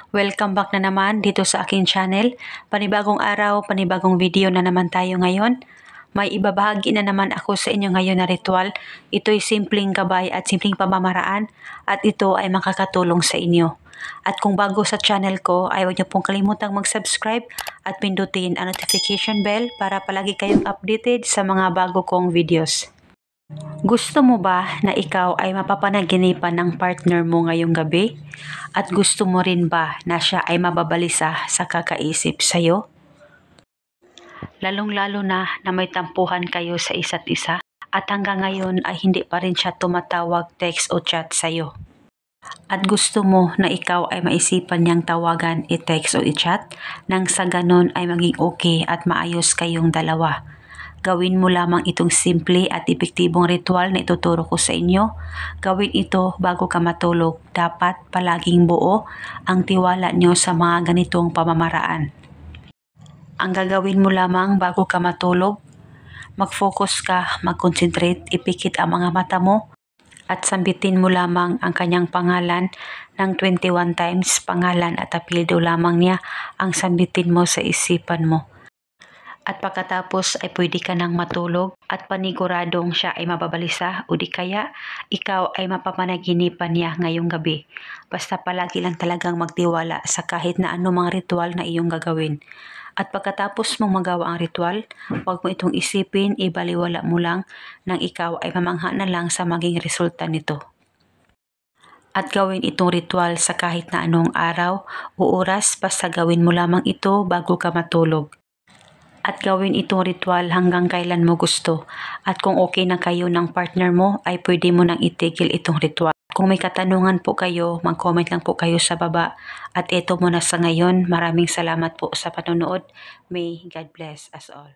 Welcome back na naman dito sa aking channel. Panibagong araw, panibagong video na naman tayo ngayon. May ibabahagi na naman ako sa inyo ngayon na ritual. Ito'y simpleng gabay at simpleng pamamaraan at ito ay makakatulong sa inyo. At kung bago sa channel ko ay huwag niyo pong kalimutang mag-subscribe at pindutin ang notification bell para palagi kayong updated sa mga bago kong videos. Gusto mo ba na ikaw ay mapapanaginipan ng partner mo ngayong gabi? At gusto mo rin ba na siya ay mababalisa sa kakaisip sa'yo? Lalong-lalo na may tampuhan kayo sa isa't isa at hanggang ngayon ay hindi pa rin siya tumatawag, text o chat sa'yo. At gusto mo na ikaw ay maisipan niyang tawagan, i-text o i-chat nang sa ganon ay maging okay at maayos kayong dalawa. Gawin mo lamang itong simple at epektibong ritual na ituturo ko sa inyo. Gawin ito bago ka matulog. Dapat palaging buo ang tiwala nyo sa mga ganitong pamamaraan. Ang gagawin mo lamang bago ka matulog, mag-focus ka, mag-concentrate, ipikit ang mga mata mo at sambitin mo lamang ang kanyang pangalan ng 21 times. Pangalan at apelyido lamang niya ang sambitin mo sa isipan mo. At pagkatapos ay pwede ka nang matulog at paniguradong siya ay mababalisa o di kaya ikaw ay mapapanaginipan niya ngayong gabi. Basta palagi lang talagang magtiwala sa kahit na anumang ritual na iyong gagawin. At pagkatapos mong magawa ang ritual, huwag mo itong isipin, ibaliwala mo lang nang ikaw ay mamangha na lang sa maging resulta nito. At gawin itong ritual sa kahit na anong araw o oras, basta gawin mo lamang ito bago ka matulog. At gawin itong ritual hanggang kailan mo gusto. At kung okay na kayo ng partner mo, ay pwede mo nang itigil itong ritual. Kung may katanungan po kayo, mag-comment lang po kayo sa baba. At ito muna sa ngayon. Maraming salamat po sa panonood. May God bless us all.